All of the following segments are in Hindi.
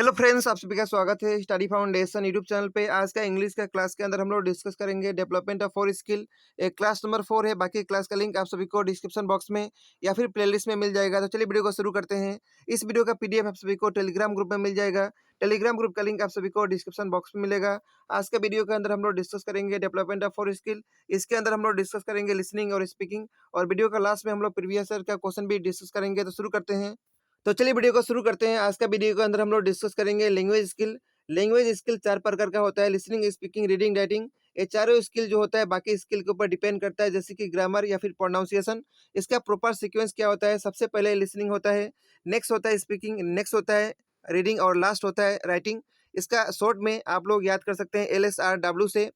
हेलो फ्रेंड्स, आप सभी का स्वागत है स्टडी फाउंडेशन यूट्यूब चैनल पे। आज का इंग्लिश का क्लास के अंदर हम लोग डिस्कस करेंगे डेवलपमेंट ऑफ 4 स्किल। एक क्लास नंबर 4 है। बाकी क्लास का लिंक आप सभी को डिस्क्रिप्शन बॉक्स में या फिर प्लेलिस्ट में मिल जाएगा। तो चलिए वीडियो को शुरू करते हैं। इस वीडियो का पीडीएफ आप सभी को टेलीग्राम ग्रुप में मिल जाएगा। टेलीग्राम ग्रुप का लिंक आप सभी को डिस्क्रिप्शन बॉक्स में मिलेगा। आज का वीडियो के अंदर हम लोग डिस्कस करेंगे डेवलपमेंट ऑफ 4 स्किल। इसके अंदर हम लोग डिस्कस करेंगे लिसनिंग और स्पीकिंग, और वीडियो का लास्ट में हम लोग प्रीवियस ईयर का क्वेश्चन भी डिस्कस करेंगे। तो शुरू करते हैं। तो चलिए वीडियो को शुरू करते हैं। आज का वीडियो के अंदर हम लोग डिस्कस करेंगे लैंग्वेज स्किल। लैंग्वेज स्किल 4 प्रकार का होता है: लिसनिंग, स्पीकिंग, रीडिंग, राइटिंग। ये चारों स्किल जो होता है बाकी स्किल के ऊपर डिपेंड करता है, जैसे कि ग्रामर या फिर प्रोनाउंसिएशन। इसका प्रॉपर सीक्वेंस क्या होता है? सबसे पहले लिसनिंग होता है, नेक्स्ट होता है स्पीकिंग, नेक्स्ट होता है रीडिंग और लास्ट होता है राइटिंग। इसका शॉर्ट में आप लोग याद कर सकते हैं LSRW से।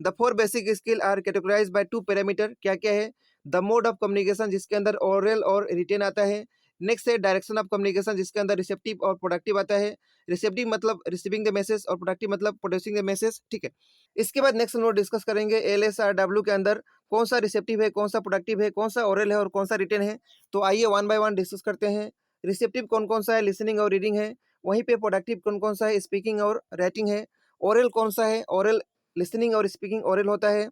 The 4 basic skill are categorize by 2 parameter. क्या क्या है? द मोड ऑफ कम्युनिकेशन, जिसके अंदर ओरल और रिटेन आता है। नेक्स्ट है डायरेक्शन ऑफ कम्युनिकेशन, जिसके अंदर रिसेप्टिव और प्रोडक्टिव आता है। रिसेप्टिव मतलब रिसीविंग द मैसेज और प्रोडक्टिव मतलब प्रोड्यूसिंग द मैसेज। ठीक है। इसके बाद नेक्स्ट हम लोग डिस्कस करेंगे LSRW के अंदर कौन सा रिसेप्टिव है, कौन सा प्रोडक्टिव है, कौन सा ओरल है और कौन सा रिटेन है। तो आइए वन बाय वन डिस्कस करते हैं। रिसेप्टिव कौन कौन सा है? लिसनिंग और रीडिंग है। वहीं पे प्रोडक्टिव कौन कौन सा है? स्पीकिंग और राइटिंग है। ओरल कौन सा है? ओरल लिसनिंग और स्पीकिंग ओरल होता है।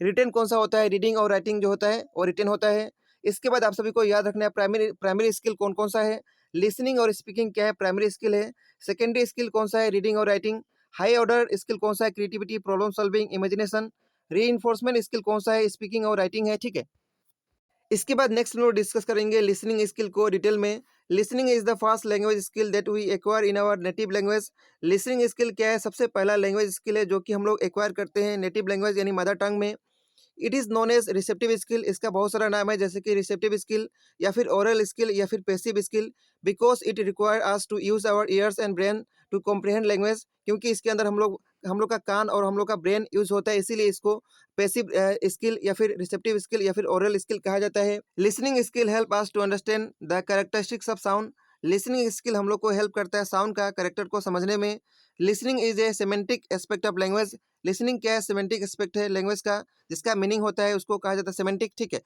रिटेन कौन सा होता है? रीडिंग और राइटिंग जो होता है और रिटेन होता है। इसके बाद आप सभी को याद रखना है प्राइमरी प्राइमरी स्किल कौन कौन सा है। लिसनिंग और स्पीकिंग क्या है? प्राइमरी स्किल है। सेकेंडरी स्किल कौन सा है? रीडिंग और राइटिंग। हाई ऑर्डर स्किल कौन सा है? Creativity, problem solving, imagination. री स्किल कौन सा है? स्पीकिंग और राइटिंग है। ठीक है। इसके बाद नेक्स्ट हम लोग डिस्कस करेंगे लिसनिंग स्किल को डिटेल में। Listening is the first language skill that we acquire in our native language. Listening skill क्या है? सबसे पहला लैंग्वेज स्किल है जो कि हम लोग एक्वायर करते हैं नेटिव लैंग्वेज यानी मदर टंग में। It is known as receptive skill. इसका बहुत सारा नाम है, जैसे कि रिसेप्टिव स्किल या फिर ओरल स्किल या फिर passive skill. Because it require us to use our ears and brain to comprehend language. क्योंकि इसके अंदर हम लोग का कान और हम लोग का ब्रेन यूज होता है, इसीलिए इसको पैसिव स्किल या फिर रिसेप्टिव स्किल या फिर ओरल स्किल कहा जाता है। Listening skill help us to understand the characteristics of sound. Listening skill हम लोग को हेल्प करता है साउंड का कैरेक्टर को समझने में। Listening is a semantic aspect of language. Listening क्या है? सेमेंटिक एस्पेक्ट है लैंग्वेज का, जिसका मीनिंग होता है उसको कहा जाता है सेमेंटिक। ठीक है।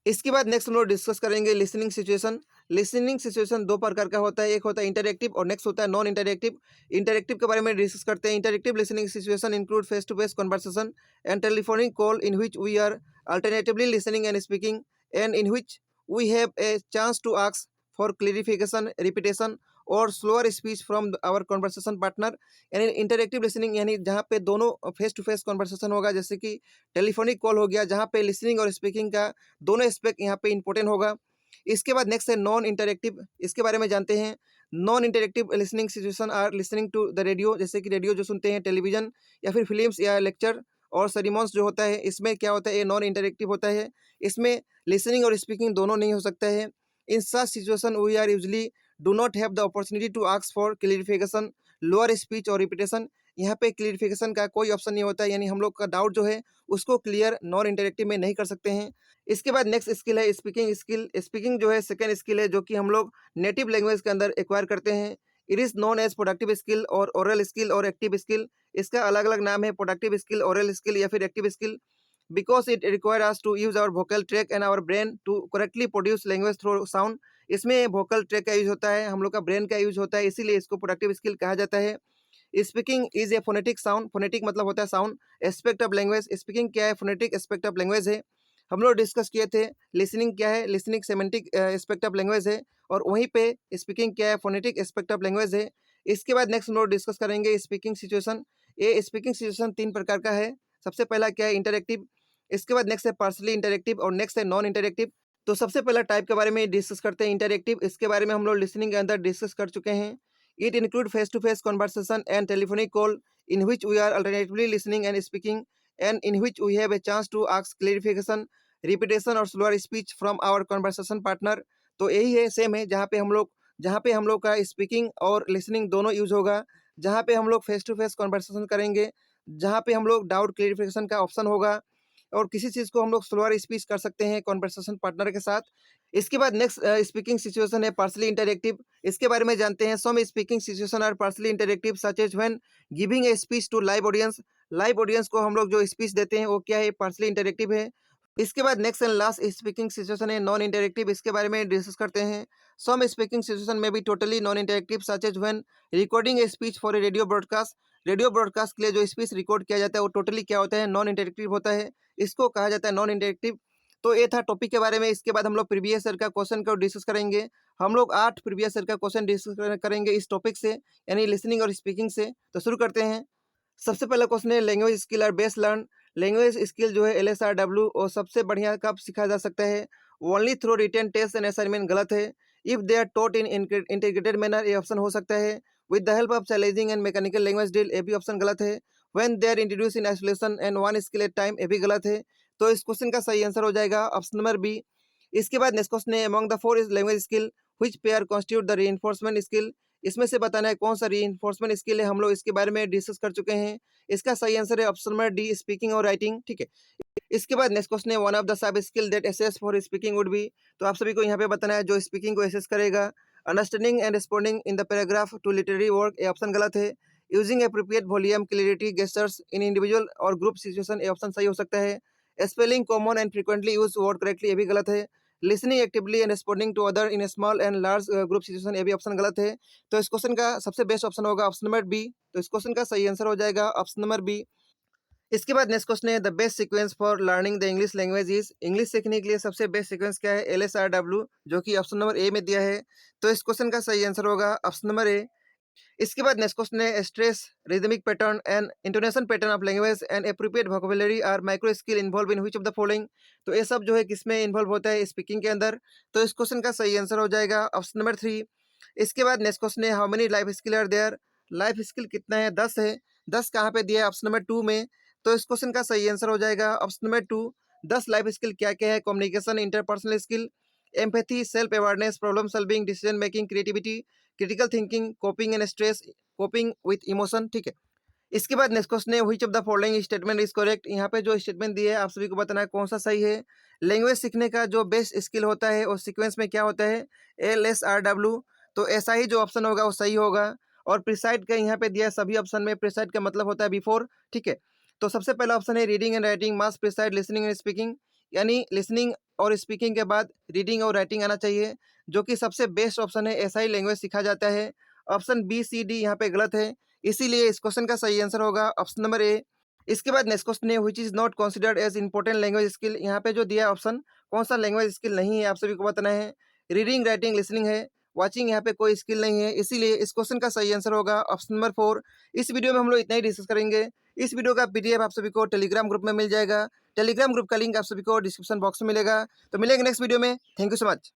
इसके बाद नेक्स्ट हम लोग डिस्कस करेंगे लिसनिंग सिचुएशन। लिसनिंग सिचुएशन 2 प्रकार का होता है, एक होता है इंटरैक्टिव और नेक्स्ट होता है नॉन इंटरैक्टिव। इंटरैक्टिव के बारे में डिस्कस करते हैं। Interactive listening situation include face to face conversation and telephonic call in which we are alternatively listening and speaking, and in which we have a chance to ask for clarification, repetition और slower speech from our conversation partner. यानी इंटरैक्टिव लिसनिंग यानी जहाँ पे दोनों फेस टू फेस कन्वर्सेशन होगा, जैसे कि टेलीफोनिक कॉल हो गया, जहाँ पे लिसनिंग और स्पीकिंग का दोनों एस्पेक्ट यहाँ पे इंपॉर्टेंट होगा। इसके बाद नेक्स्ट है नॉन इंटरैक्टिव। इसके बारे में जानते हैं। Non interactive listening situation are listening to the radio, जैसे कि रेडियो जो सुनते हैं, टेलीविजन या फिर फिल्म्स या लेक्चर और सेरिमॉन्स जो होता है, इसमें क्या होता है? ये नॉन इंटरैक्टिव होता है। इसमें लिसनिंग और स्पीकिंग दोनों नहीं हो सकता है। In such situation we are usually do not have the opportunity to ask for clarification, lower speech और रिपीटेशन। यहाँ पे क्लियरिफिकेशन का कोई ऑप्शन नहीं होता है, यानी हम लोग का डाउट जो है उसको क्लियर नॉन इंटरैक्टिव में नहीं कर सकते हैं। इसके बाद नेक्स्ट स्किल है स्पीकिंग स्किल। स्पीकिंग जो है सेकेंड स्किल है जो कि हम लोग नेटिव लैंग्वेज के अंदर एक्वायर करते हैं। It is known as productive skill और ओरल स्किल और एक्टिव स्किल। इसका अलग अलग नाम है, प्रोडक्टिव स्किल, ओरल स्किल या फिर active skill. Because it require us to use our vocal tract and our brain to correctly produce language through sound. इसमें वोकल ट्रैक का यूज होता है, हम लोग का ब्रेन का यूज होता है, इसीलिए इसको प्रोडक्टिव स्किल कहा जाता है। Speaking is a phonetic sound. Phonetic मतलब होता है sound aspect of language. Speaking क्या है? फोनेटिक एस्पेक्ट ऑफ लैंग्वेज है। हम लोग डिस्कस किए थे। लिसनिंग क्या है? Listening semantic aspect of language है, और वहीं पे स्पीकिंग क्या है? फोनेटिक एस्पेक्ट ऑफ लैंग्वेज है। इसके बाद नेक्स्ट हम लोग डिस्कस करेंगे स्पीकिंग सिचुएशन। ये स्पीकिंग सिचुएशन 3 प्रकार का है। सबसे पहला क्या है? इंटरैक्टिव। इसके बाद नेक्स्ट है पार्शली इंटरैक्टिव और नेक्स्ट है नॉन इंटरैक्टिव। तो सबसे पहला टाइप के बारे में डिस्कस करते हैं, इंटरैक्टिव। इसके बारे में हम लोग लिसनिंग के अंदर डिस्कस कर चुके हैं। It include face to face conversation and telephonic call in which we are alternatively listening and speaking, and in which we have a chance to ask clarification, repetition और slower speech from our conversation partner। तो यही है, सेम है, जहाँ पे हम लोग का स्पीकिंग और लिसनिंग दोनों यूज होगा, जहाँ पे हम लोग फेस टू फेस कन्वर्सेशन करेंगे, जहाँ पे हम लोग डाउट क्लियरिफिकेशन का ऑप्शन होगा, और किसी चीज़ को हम लोग स्लोअर स्पीच कर सकते हैं कॉन्वर्सेशन पार्टनर के साथ। इसके बाद नेक्स्ट स्पीकिंग सिचुएशन है पार्शली इंटरैक्टिव। इसके बारे में जानते हैं। Some speaking situation are partially interactive such as when giving a speech to live audience. Live audience को हम लोग जो स्पीच देते हैं वो क्या है? पार्शली इंटरैक्टिव है। इसके बाद next and last speaking situation है नॉन इंटरेक्टिव, इसके बारे में डिस्कस करते हैं। सम स्पीकिंग सिचुएशन में भी totally non interactive such as when recording a speech for a radio broadcast. Radio broadcast के लिए जो स्पीच रिकॉर्ड किया जाता है वो टोटली क्या होता है, नॉन इंटरेक्टिव होता है। इसको कहा जाता है नॉन इंटरेक्टिव। तो ये था टॉपिक के बारे में। इसके बाद हम लोग प्रीवियस ईयर का क्वेश्चन को डिस्कस करेंगे। हम लोग 8 प्रीवियस ईयर का क्वेश्चन डिस्कस करेंगे इस टॉपिक से, यानी लिसनिंग और स्पीकिंग से। तो शुरू करते हैं। सबसे पहला क्वेश्चन है लैंग्वेज स्किल और बेस्ट लर्न। लैंग्वेज स्किल जो है LSRW और सबसे बढ़िया कब सिखाया जा सकता है, only through written test and assignment, गलत है। If they are taught in integrated manner, ये ऑप्शन हो सकता है। With the help of challenging and mechanical language drill, ये भी ऑप्शन गलत है। When they are introduce in isolation and one skill at time, ये भी गलत है। तो इस क्वेश्चन का सही आंसर हो जाएगा ऑप्शन नंबर बी। इसके बाद नेक्स्ट क्वेश्चन है among the four language skill which pair constitute the reinforcement skill. इसमें से बताना है कौन सा रीइंफोर्समेंट स्किल है, हम लोग इसके बारे में डिस्कस कर चुके हैं। इसका सही आंसर है ऑप्शन नंबर डी, स्पीकिंग और राइटिंग, ठीक है। इसके बाद नेक्स्ट क्वेश्चन है one of the sub skill that assess for speaking would be. तो आप सभी को यहाँ पे बताना है जो स्पीकिंग को असेस करेगा। Understanding and responding in the paragraph to literary work, ये ऑप्शन गलत है। Using appropriate volume clarity gestures in individual और ग्रुप सिचुएशन, ये ऑप्शन सही हो सकता है। Spelling common and frequently use word correctly, ये भी गलत है। Listening actively and responding to other in small and large group situation, ये भी ऑप्शन गलत है। तो इस क्वेश्चन का सबसे बेस्ट ऑप्शन होगा ऑप्शन नंबर बी। तो इस क्वेश्चन का सही आंसर हो जाएगा ऑप्शन नंबर बी। इसके बाद नेक्स्ट क्वेश्चन है the best sequence for learning the English language is. English सीखने के लिए सबसे बेस्ट सीक्वेंस क्या है, LSRW, जो कि ऑप्शन नंबर ए में दिया है। तो इस क्वेश्चन का सही आंसर होगा ऑप्शन नंबर ए। इसके बाद नेक्स्ट क्वेश्चन है stress, rhythmic pattern and intonation pattern of language and appropriate vocabulary are micro skill involve in which of the following. तो ये सब जो है किसमें इन्वॉल्व होता है, स्पीकिंग के अंदर। तो इस क्वेश्चन का सही आंसर हो जाएगा ऑप्शन नंबर 3। इसके बाद नेक्स्ट क्वेश्चन है how many life skill are there. Life skill कितना है, 10 है। 10 कहाँ पे दिया है, ऑप्शन नंबर 2 में। तो इस क्वेश्चन का सही आंसर हो जाएगा ऑप्शन नंबर 2। 10 लाइफ स्किल क्या क्या है, communication, interpersonal skill, empathy, self awareness, problem solving, decision making, creativity, critical thinking, coping and stress, coping with emotion, ठीक है। इसके बाद नेक्स्ट क्वेश्चन है which of the following statement is correct. यहाँ पे जो स्टेटमेंट दिए है आप सभी को बताना है कौन सा सही है। लैंग्वेज सीखने का जो बेस्ट स्किल होता है और सीक्वेंस में क्या होता है, LSRW। तो ऐसा ही जो ऑप्शन होगा वो सही होगा। और प्रिसाइड का यहाँ पे दिया है सभी ऑप्शन में, प्रिसाइड का मतलब होता है बिफोर, ठीक है। तो सबसे पहला ऑप्शन है reading and writing, mass preside listening and speaking, यानी लिसनिंग और स्पीकिंग के बाद रीडिंग और राइटिंग आना चाहिए, जो कि सबसे बेस्ट ऑप्शन है। ऐसा ही लैंग्वेज सीखा जाता है। ऑप्शन बी सी डी यहाँ पे गलत है, इसीलिए इस क्वेश्चन का सही आंसर होगा ऑप्शन नंबर ए। इसके बाद नेक्स्ट क्वेश्चन है which is not considered as important language skill. यहाँ पे जो दिया है ऑप्शन, कौन सा लैंग्वेज स्किल नहीं है, आप सभी को बताना है। रीडिंग, राइटिंग, लिसनिंग है, वाचिंग यहाँ पे कोई स्किल नहीं है, इसीलिए इस क्वेश्चन का सही आंसर होगा ऑप्शन नंबर 4। इस वीडियो में हम लोग इतना ही डिस्कस करेंगे। इस वीडियो का PDF आप सभी को टेलीग्राम ग्रुप में मिल जाएगा। टेलीग्राम ग्रुप का लिंक आप सभी को डिस्क्रिप्शन बॉक्स में मिलेगा। तो मिलेंगे नेक्स्ट वीडियो में। Thank you so much.